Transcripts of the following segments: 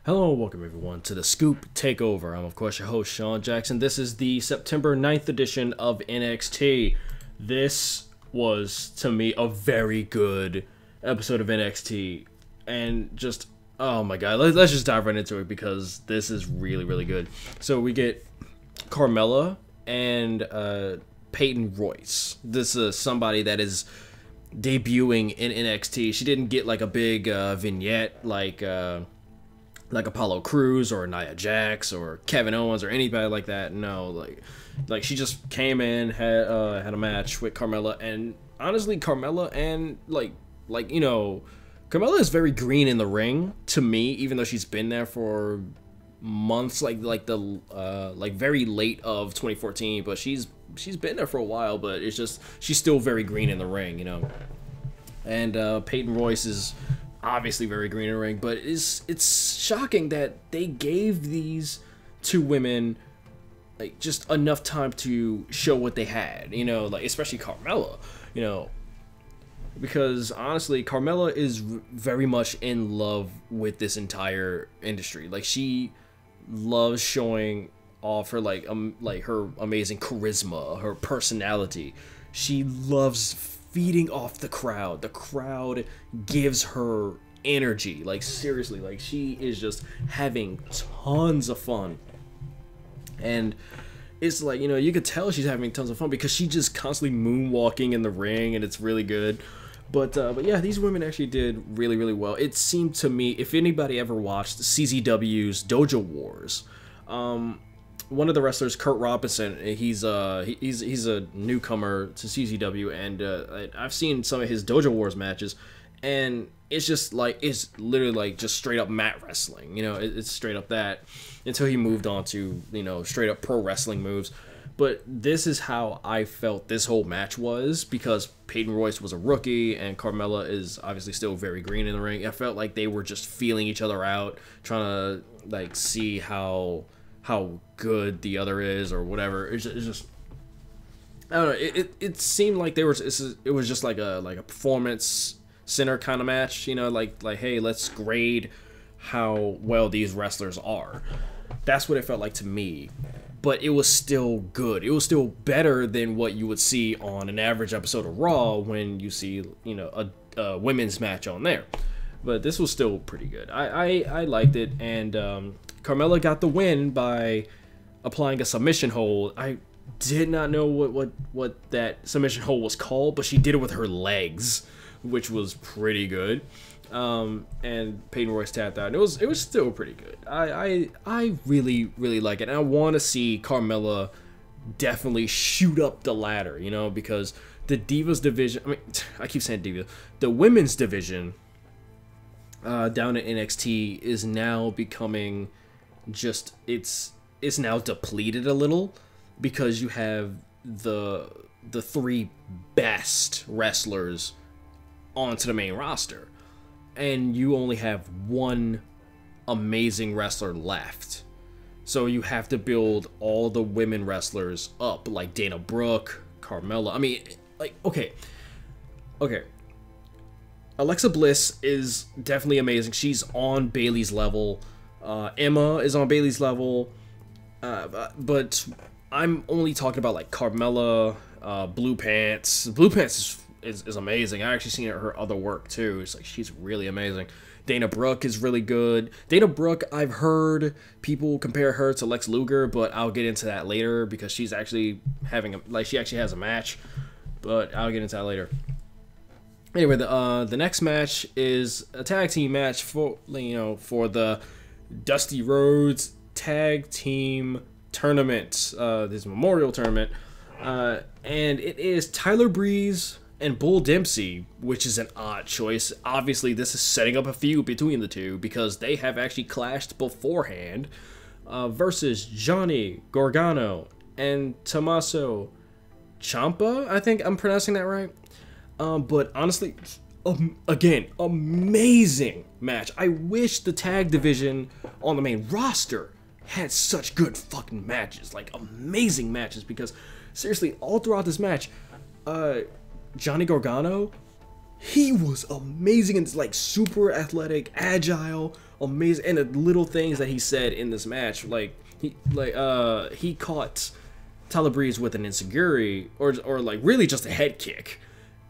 Hello and welcome everyone to the Scoop Takeover. I'm of course your host Sean Jackson. This is the September 9th edition of NXT. This was, to me, a very good episode of NXT. And just, oh my god, let's just dive right into it because this is really good. So we get Carmela and Peyton Royce. This is somebody that is debuting in NXT. She didn't get like a big vignette like Apollo Crews or Nia Jax or Kevin Owens or anybody like that. No, like she just came in, had a match with Carmela, and honestly, Carmela and Carmela is very green in the ring to me, even though she's been there for months, like very late of 2014, but she's been there for a while, but it's just she's still very green in the ring, you know. And Peyton Royce is obviously very green in the ring, but it's shocking that they gave these two women like just enough time to show what they had, you know, like especially Carmela, you know, because honestly Carmela is very much in love with this entire industry. Like she loves showing off her like her amazing charisma, her personality. She loves feeding off the crowd. The crowd gives her energy. Like seriously, like she is just having tons of fun. And it's like, you know, you could tell she's having tons of fun because she just constantly moonwalking in the ring, and it's really good. But yeah, these women actually did really well. It seemed to me, if anybody ever watched CZW's Dojo Wars, one of the wrestlers, Kurt Robinson, he's a newcomer to CZW, and I've seen some of his Dojo Wars matches, and it's just like, it's literally like just straight up mat wrestling, you know, it's straight up that, until he moved on to, you know, straight up pro wrestling moves. But this is how I felt this whole match was, because Peyton Royce was a rookie and Carmela is obviously still very green in the ring. I felt like they were just feeling each other out, trying to like see how good the other is or whatever. It's just I don't know. It seemed like it was just like a performance center kind of match, you know, like hey, let's grade how well these wrestlers are. That's what it felt like to me. But it was still good. It was still better than what you would see on an average episode of Raw when you see, you know, a women's match on there. But this was still pretty good. I liked it, and Carmela got the win by applying a submission hold. I did not know what that submission hold was called, but she did it with her legs, which was pretty good. And Peyton Royce tapped out, and it was still pretty good. I really like it, and I want to see Carmela definitely shoot up the ladder, you know, because the Divas division, I mean, I keep saying Divas, the women's division down at NXT is now becoming just, it's now depleted a little, because you have the three best wrestlers onto the main roster, and you only have one amazing wrestler left. So you have to build all the women wrestlers up, like Dana Brooke, Carmela. I mean, like, okay. Alexa Bliss is definitely amazing. She's on Bayley's level. Emma is on Bayley's level. But I'm only talking about like Carmela, Blue Pants. Blue Pants is amazing. I actually seen her other work too. It's like she's really amazing. Dana Brooke is really good. Dana Brooke, I've heard people compare her to Lex Luger, but I'll get into that later because she's actually having she actually has a match, but I'll get into that later. Anyway, the next match is a tag team match for, you know, for the Dusty Rhodes Tag Team Tournament, this Memorial Tournament, and it is Tyler Breeze and Bull Dempsey, which is an odd choice. Obviously, this is setting up a feud between the two because they have actually clashed beforehand, versus Johnny Gargano and Tommaso Ciampa. I think I'm pronouncing that right. But honestly, again, amazing match. I wish the tag division on the main roster had such good fucking matches, like amazing matches, because seriously, all throughout this match, Johnny Gargano, he was amazing and like super athletic, agile, amazing, and the little things that he said in this match, like he caught Tyler Breeze with an enziguri, or like really just a head kick.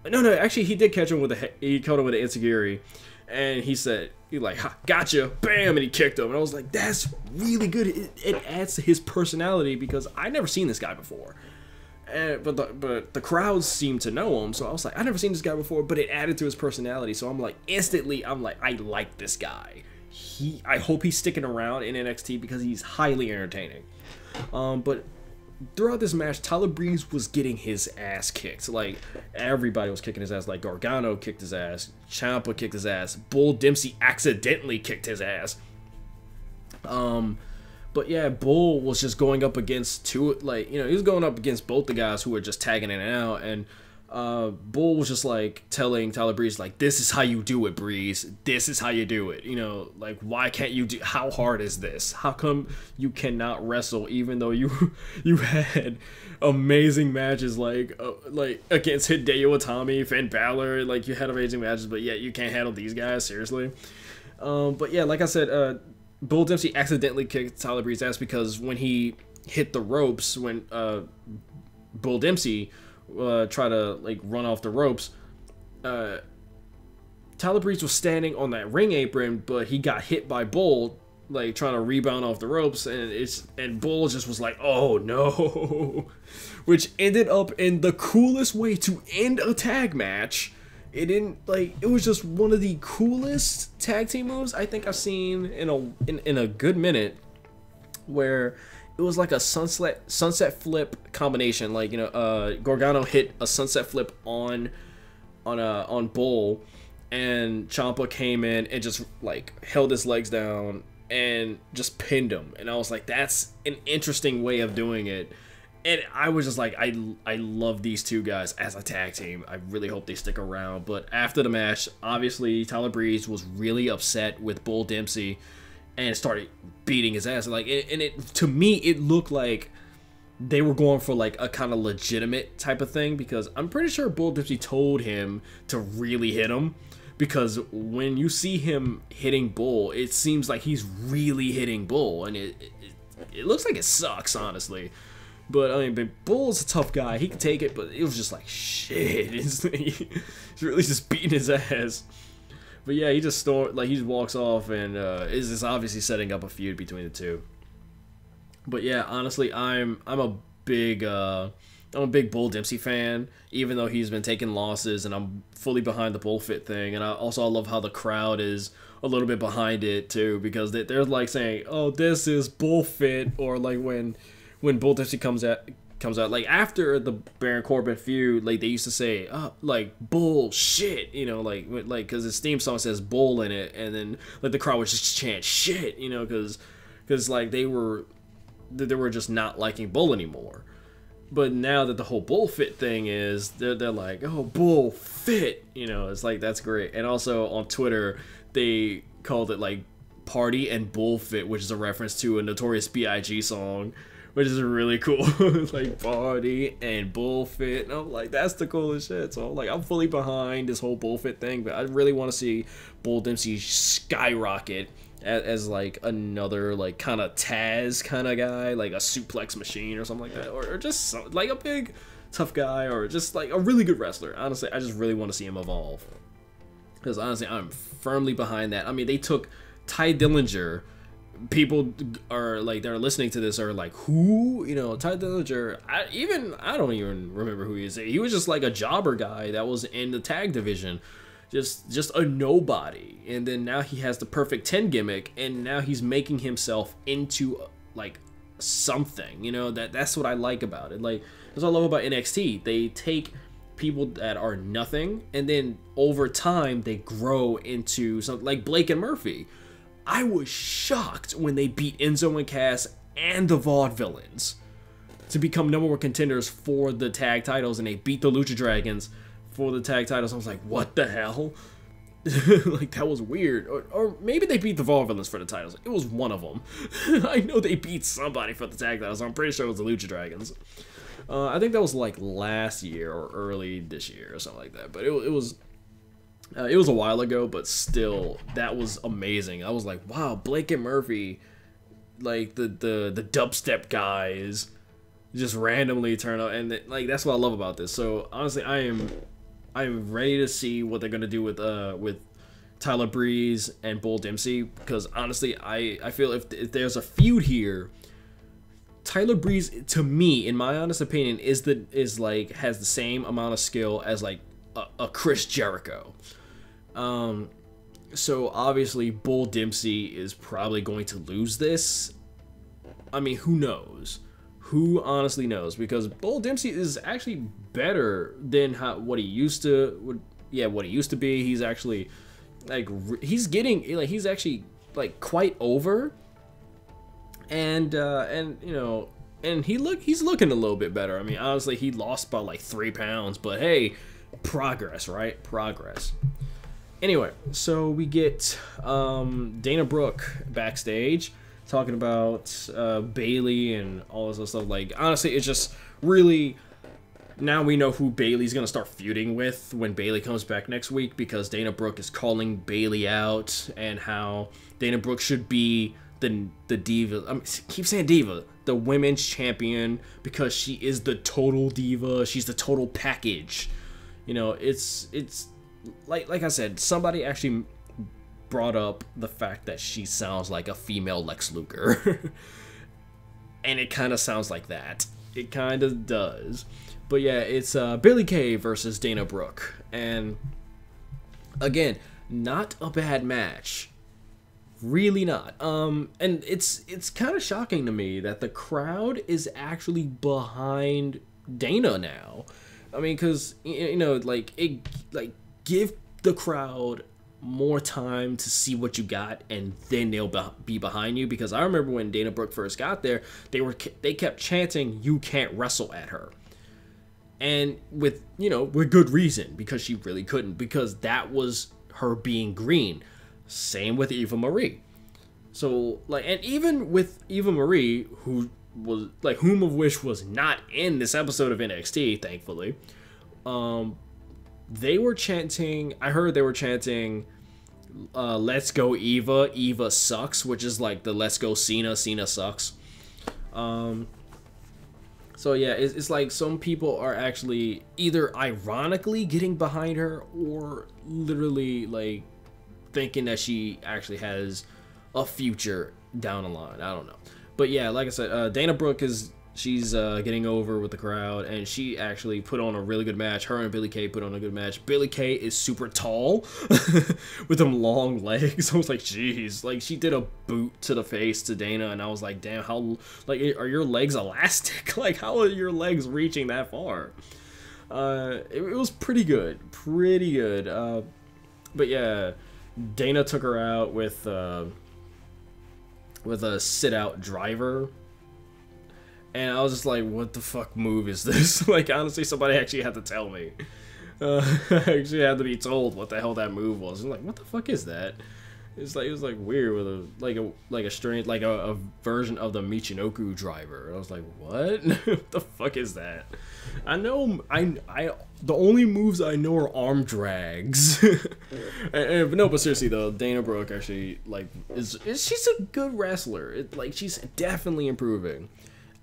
No, actually he did catch him with he caught him with an enziguri, and he said, he like, ha, gotcha, bam, and he kicked him, and I was like, that's really good. It adds to his personality, because I never seen this guy before. But the crowds seem to know him, so I was like, I never seen this guy before, but it added to his personality. So I'm like, instantly, I'm like, I like this guy. I hope he's sticking around in NXT, because he's highly entertaining. But throughout this match, Tyler Breeze was getting his ass kicked. Like, everybody was kicking his ass. Like, Gargano kicked his ass, Ciampa kicked his ass, Bull Dempsey accidentally kicked his ass. But yeah, Bull was just going up against two, like, you know, he was going up against both the guys who were just tagging in and out, and Bull was just like telling Tyler Breeze, like, this is how you do it, Breeze. This is how you do it. You know, like, why can't you do, how hard is this? How come you cannot wrestle, even though you had amazing matches like against Hideo Itami, Finn Balor, like, you had amazing matches, but yet you can't handle these guys, seriously. But yeah, like I said, Bull Dempsey accidentally kicked Tyler Breeze's ass, because when he hit the ropes, when Bull Dempsey tried to like run off the ropes, Tyler Breeze was standing on that ring apron, but he got hit by Bull, like trying to rebound off the ropes, and Bull just was like, oh no, which ended up in the coolest way to end a tag match. It was just one of the coolest tag team moves I think I've seen in a good minute, where it was like a sunset flip combination. Like, you know, Gargano hit a sunset flip on Bull, and Ciampa came in and just like held his legs down and just pinned him. And I was like, that's an interesting way of doing it. And I was just like, I love these two guys as a tag team. I really hope they stick around. But after the match, obviously Tyler Breeze was really upset with Bull Dempsey and started beating his ass. Like, to me, it looked like they were going for like a kind of legitimate type of thing, because I'm pretty sure Bull Dempsey told him to really hit him, because when you see him hitting Bull, it seems like he's really hitting Bull, and it looks like it sucks, honestly. But I mean, Bull's a tough guy. He can take it, but it was just like, shit. He's really just beating his ass. But yeah, he just walks off, and is just obviously setting up a feud between the two. But yeah, honestly, I'm a big Bull Dempsey fan, even though he's been taking losses, and I'm fully behind the bullfit thing. And I love how the crowd is a little bit behind it too, because they're like saying, "Oh, this is bullfit," or like when Bull Dempsey comes out, like after the Baron Corbin feud, like they used to say, like bullshit, you know, like because his theme song says bull in it, and then like the crowd would just chant shit, you know, because like they were just not liking Bull anymore. But now that the whole bullfit thing is, they're like, oh, bullfit, you know, it's like, that's great. And also on Twitter, they called it like Party and Bullfit, which is a reference to a Notorious B.I.G. song, which is really cool. Like, Party and Bullfit, and I'm like, that's the coolest shit. So I'm fully behind this whole bullfit thing, but I really want to see Bull Dempsey skyrocket as like another like kind of Taz kind of guy, like a suplex machine or something like that, or just like a big tough guy, or just like a really good wrestler. Honestly, I just really want to see him evolve, because honestly, I'm firmly behind that. I mean, they took Ty Dillinger. People are like, they're listening to this are like, who? You know, Ty Dillinger, I don't even remember who he is. He was just like a jobber guy that was in the tag division, just a nobody, and then now he has the perfect 10 gimmick, and now he's making himself into like something, you know. That's what I like about it. Like, that's what I love about NXT. They take people that are nothing, and then over time they grow into something, like Blake and Murphy. I was shocked when they beat Enzo and Cass and the Vaudevillains to become #1 contenders for the tag titles, and they beat the Lucha Dragons for the tag titles. I was like, what the hell? Like, that was weird. Or maybe they beat the Vaudevillains for the titles. It was one of them. I know they beat somebody for the tag titles. I'm pretty sure it was the Lucha Dragons. I think that was like last year or early this year or something like that. But it was It was a while ago, but still, that was amazing. I was like, wow, Blake and Murphy, like the dubstep guys, just randomly turn up, and like that's what I love about this. So honestly, I'm ready to see what they're gonna do with Tyler Breeze and Bull Dempsey, because honestly, I feel if there's a feud here, Tyler Breeze, to me, in my honest opinion, has the same amount of skill as like a Chris Jericho. So obviously Bull Dempsey is probably going to lose this. I mean, who knows? Who honestly knows? Because Bull Dempsey is actually better than what he used to be. He's actually like he's actually like quite over. And you know, and he's looking a little bit better. I mean, honestly, he lost by like 3 pounds, but hey, progress, right? Progress. Anyway, so we get Dana Brooke backstage talking about Bailey and all this other stuff. Like, honestly, it's just really, now we know who Bailey's gonna start feuding with when Bailey comes back next week, because Dana Brooke is calling Bailey out and how Dana Brooke should be the diva. I keep saying diva, the women's champion, because she is the total diva. She's the total package. You know, it's like I said, somebody actually brought up the fact that she sounds like a female Lex Luger. And it kind of sounds like that. It kind of does. But yeah, it's Billie Kay versus Dana Brooke. And again, not a bad match. Really not. And it's kind of shocking to me that the crowd is actually behind Dana now. I mean, because, you know, give the crowd more time to see what you got, and then they'll be behind you. Because I remember when Dana Brooke first got there, they kept chanting, "You can't wrestle" at her, and with good reason, because she really couldn't, because that was her being green. Same with Eva Marie. So and even with Eva Marie, who was whom of which was not in this episode of NXT, thankfully. They were chanting, I heard they were chanting, "Let's go Eva, Eva sucks," which is like the "Let's go Cena, Cena sucks." So yeah, it's like some people are actually either ironically getting behind her, or literally thinking that she actually has a future down the line. I don't know. But yeah, like I said, Dana Brooke she's getting over with the crowd, and she actually put on a really good match. Her and Billie Kay put on a good match. Billie Kay is super tall with them long legs. I was like, jeez. She did a boot to the face to Dana, and I was like, damn, how are your legs elastic? How are your legs reaching that far? It was pretty good. But yeah, Dana took her out with a sit-out driver. And I was just like, what the fuck move is this? Honestly, somebody actually had to tell me. I actually had to be told what the hell that move was. I'm like, what the fuck is that? It was weird with a version of the Michinoku driver. I was like, what? What the fuck is that? I know the only moves I know are arm drags. But seriously though, Dana Brooke actually she's a good wrestler. She's definitely improving.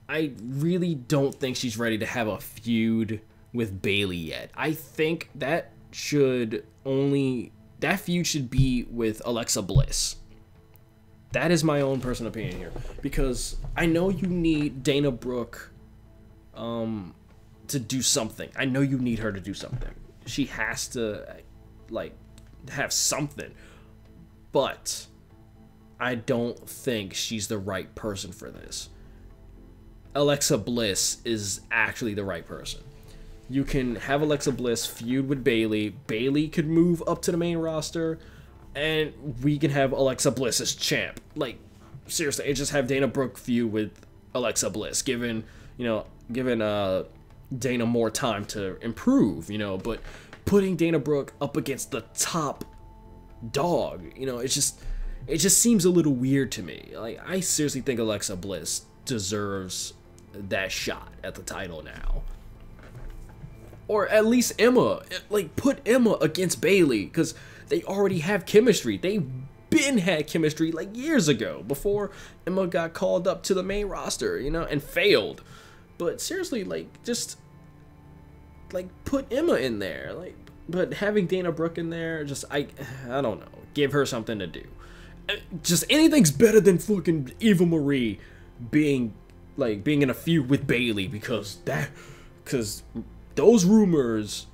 I really don't think she's ready to have a feud with Bailey yet. I think that feud should be with Alexa Bliss. That is my own personal opinion here, because I know you need Dana Brooke to do something. I know you need her to do something. She has to have something. But I don't think she's the right person for this. Alexa Bliss is actually the right person. You can have Alexa Bliss feud with Bailey. Bailey could move up to the main roster, and we can have Alexa Bliss as champ. Seriously, and just have Dana Brooke feud with Alexa Bliss, giving Dana more time to improve. But putting Dana Brooke up against the top dog, it just seems a little weird to me. I seriously think Alexa Bliss deserves that shot at the title now. or at least Emma. Like, put Emma against Billie, because they already have chemistry. They've been had chemistry like years ago, before Emma got called up to the main roster, you know, and failed. But seriously, like, just like put Emma in there. Like, but having Dana Brooke in there, just I don't know, give her something to do. Just anything's better than fucking Eva Marie being in a feud with Billie, because those rumors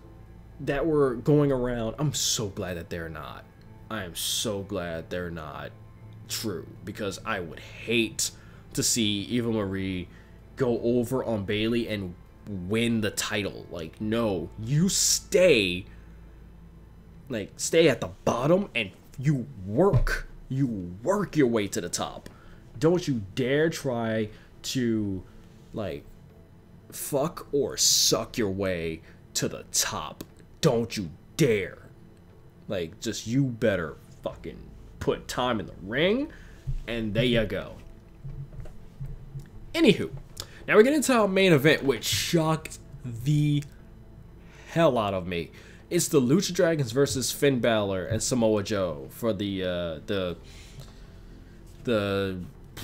that were going around, I'm so glad that they're not. I am so glad they're not true, because I would hate to see Eva Marie go over on Billie and win the title. Like, no, you stay at the bottom and you work your way to the top. Don't you dare try to like fuck or suck your way to the top. Don't you dare. Like, just, you better fucking put time in the ring, and there you go. Anywho, now we're getting into our main event, which shocked the hell out of me. It's the Lucha Dragons versus Finn Balor and Samoa Joe for the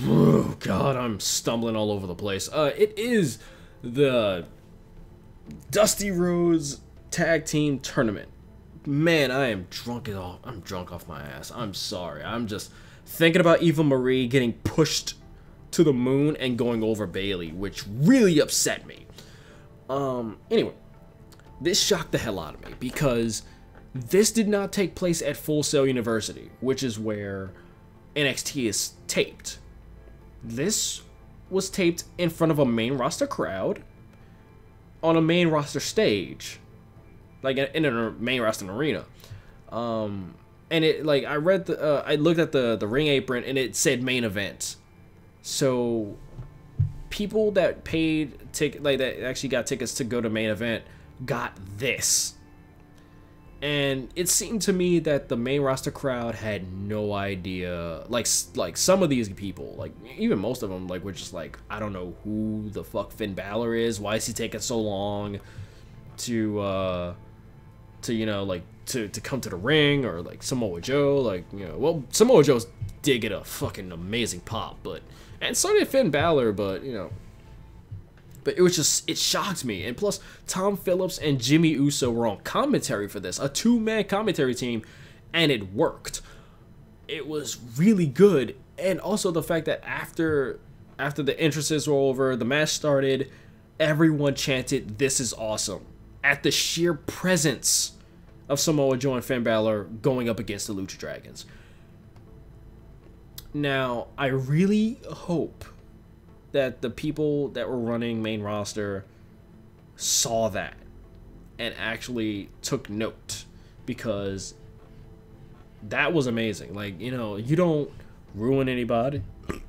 oh god, I'm stumbling all over the place. It is the Dusty Rhodes Tag Team Tournament. Man, I'm drunk off my ass. I'm sorry. I'm just thinking about Eva Marie getting pushed to the moon and going over Billie, which really upset me. Anyway, this shocked the hell out of me, because this did not take place at Full Sail University, which is where NXT is taped. This was taped in front of a main roster crowd on a main roster stage, like in a main roster arena. And it, like, I looked at the ring apron and it said main event. So people that paid that actually got tickets to go to main event got this. And it seemed to me that the main roster crowd had no idea. Like some of these people, like even most of them, like, were just like, I don't know who the fuck Finn Balor is. Why is he taking so long to you know, like, to come to the ring? Or like Samoa Joe, like, you know, well, Samoa Joe did get a fucking amazing pop, and so did Finn Balor, but, you know, but it was just, it shocked me. And plus, Tom Phillips and Jimmy Uso were on commentary for this, a two-man commentary team, and it worked. It was really good. And also the fact that after the entrances were over, the match started, everyone chanted, "This is awesome," at the sheer presence of Samoa Joe and Finn Balor going up against the Lucha Dragons. Now, I really hope that the people that were running main roster saw that and actually took note, because that was amazing. Like, you know, you don't ruin anybody.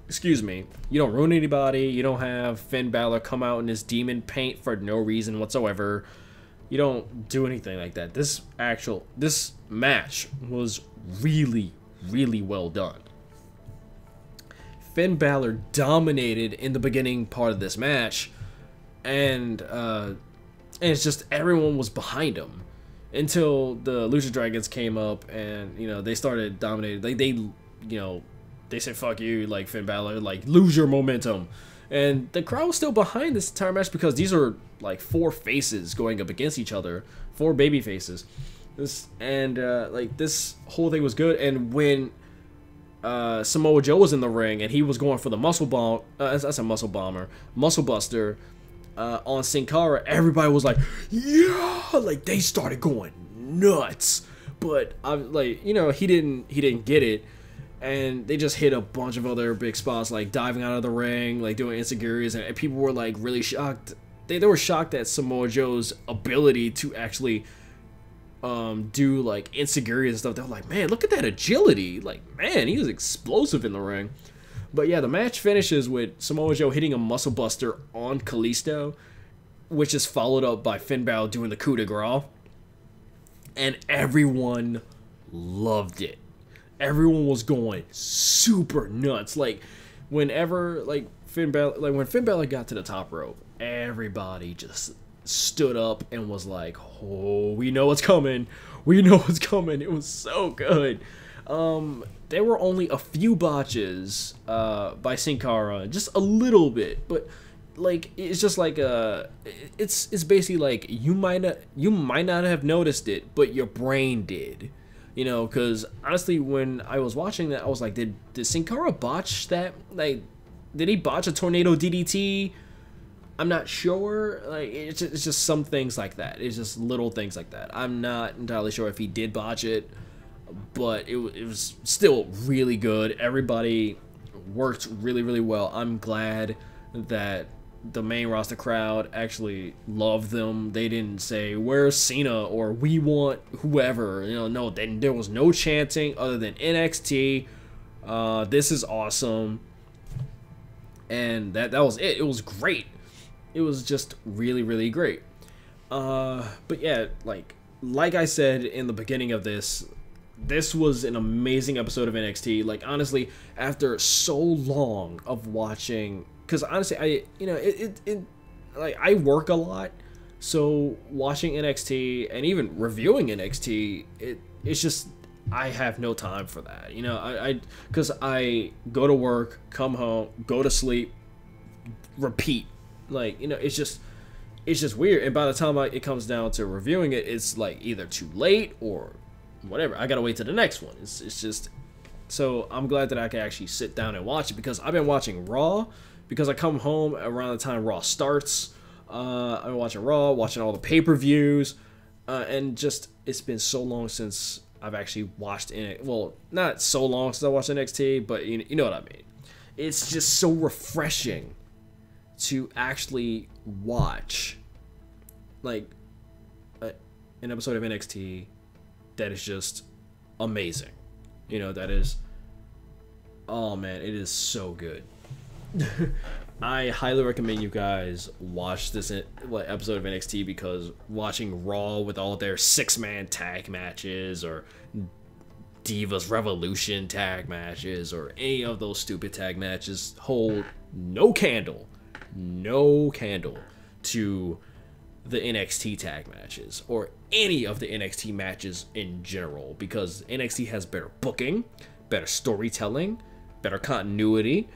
Excuse me. You don't ruin anybody. You don't have Finn Balor come out in his demon paint for no reason whatsoever. You don't do anything like that. This match was really, really well done. Finn Balor dominated in the beginning part of this match, and it's just everyone was behind him until the Lucha Dragons came up and, you know, they started dominating. They said, "Fuck you," like, Finn Balor, like, lose your momentum. And the crowd was still behind this entire match, because these are like four faces going up against each other, four baby faces. This whole thing was good. And when Samoa Joe was in the ring and he was going for the muscle buster on Sin Cara, everybody was like, yeah, like, they started going nuts. But he didn't get it, and they just hit a bunch of other big spots, like diving out of the ring, like doing enziguri's, and people were like really shocked. They were shocked at Samoa Joe's ability to actually do like enziguri's and stuff. They were like, man, look at that agility. Like, man, he was explosive in the ring. But yeah, the match finishes with Samoa Joe hitting a muscle buster on Kalisto, which is followed up by Finn Balor doing the coup de grace. And everyone loved it. Everyone was going super nuts. Like, when Finn Balor got to the top rope, everybody just stood up and was like, oh, we know what's coming. We know what's coming. It was so good. There were only a few botches by Sin Cara, just a little bit, but like it's just like it's basically like you might not have noticed it, but your brain did. You know, because honestly, when I was watching that, I was like, did Sin Cara botch that? Like, did he botch a tornado DDT? I'm not sure. Like, it's just some things like that. It's just little things like that. I'm not entirely sure if he did botch it, but it was still really good. Everybody worked really, really well. I'm glad that the main roster crowd actually loved them. They didn't say, where's Cena, or we want whoever. You know, no, there was no chanting other than NXT. This is awesome. And that was it. It was great. It was just really, really great. But yeah, like I said in the beginning of this was an amazing episode of NXT. Like, honestly, after so long of watching, because honestly, I work a lot, so watching NXT and even reviewing NXT, it's just, I have no time for that. You know, because I go to work, come home, go to sleep, repeat. Like, you know, it's just weird. And by the time it comes down to reviewing it, it's like either too late or whatever. I gotta wait to the next one. It's just, so I'm glad that I can actually sit down and watch it, because I've been watching Raw, because I come home around the time Raw starts. I've been watching Raw, watching all the pay-per-views, and just, it's been so long since I've actually watched NXT. Well, not so long since I watched NXT, but you know what I mean. It's just so refreshing to actually watch, like, an episode of NXT that is just amazing. You know, that is, oh man, it is so good. I highly recommend you guys watch this episode of NXT, because watching Raw with all their 6-man tag matches, or Divas Revolution tag matches, or any of those stupid tag matches hold no candle to the NXT tag matches, or any of the NXT matches in general, because NXT has better booking, better storytelling, better continuity,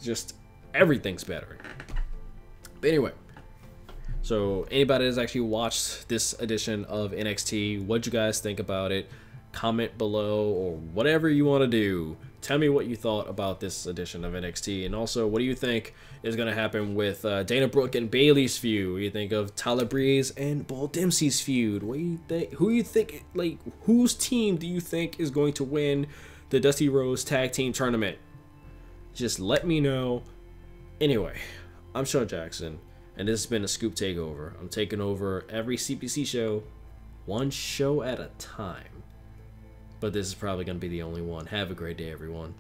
just everything's better. But anyway, so anybody that's actually watched this edition of NXT, what'd you guys think about it? Comment below, or whatever you want to do. Tell me what you thought about this edition of NXT, and also, what do you think is going to happen with Dana Brooke and Bayley's feud? What do you think of Tyler Breeze and Bull Dempsey's feud? What do you think? Who do you think? Like, whose team do you think is going to win the Dusty Rhodes Tag Team Tournament? Just let me know. Anyway, I'm Sean Jackson, and this has been a Scoop Takeover. I'm taking over every CPC show, one show at a time. But this is probably going to be the only one. Have a great day, everyone.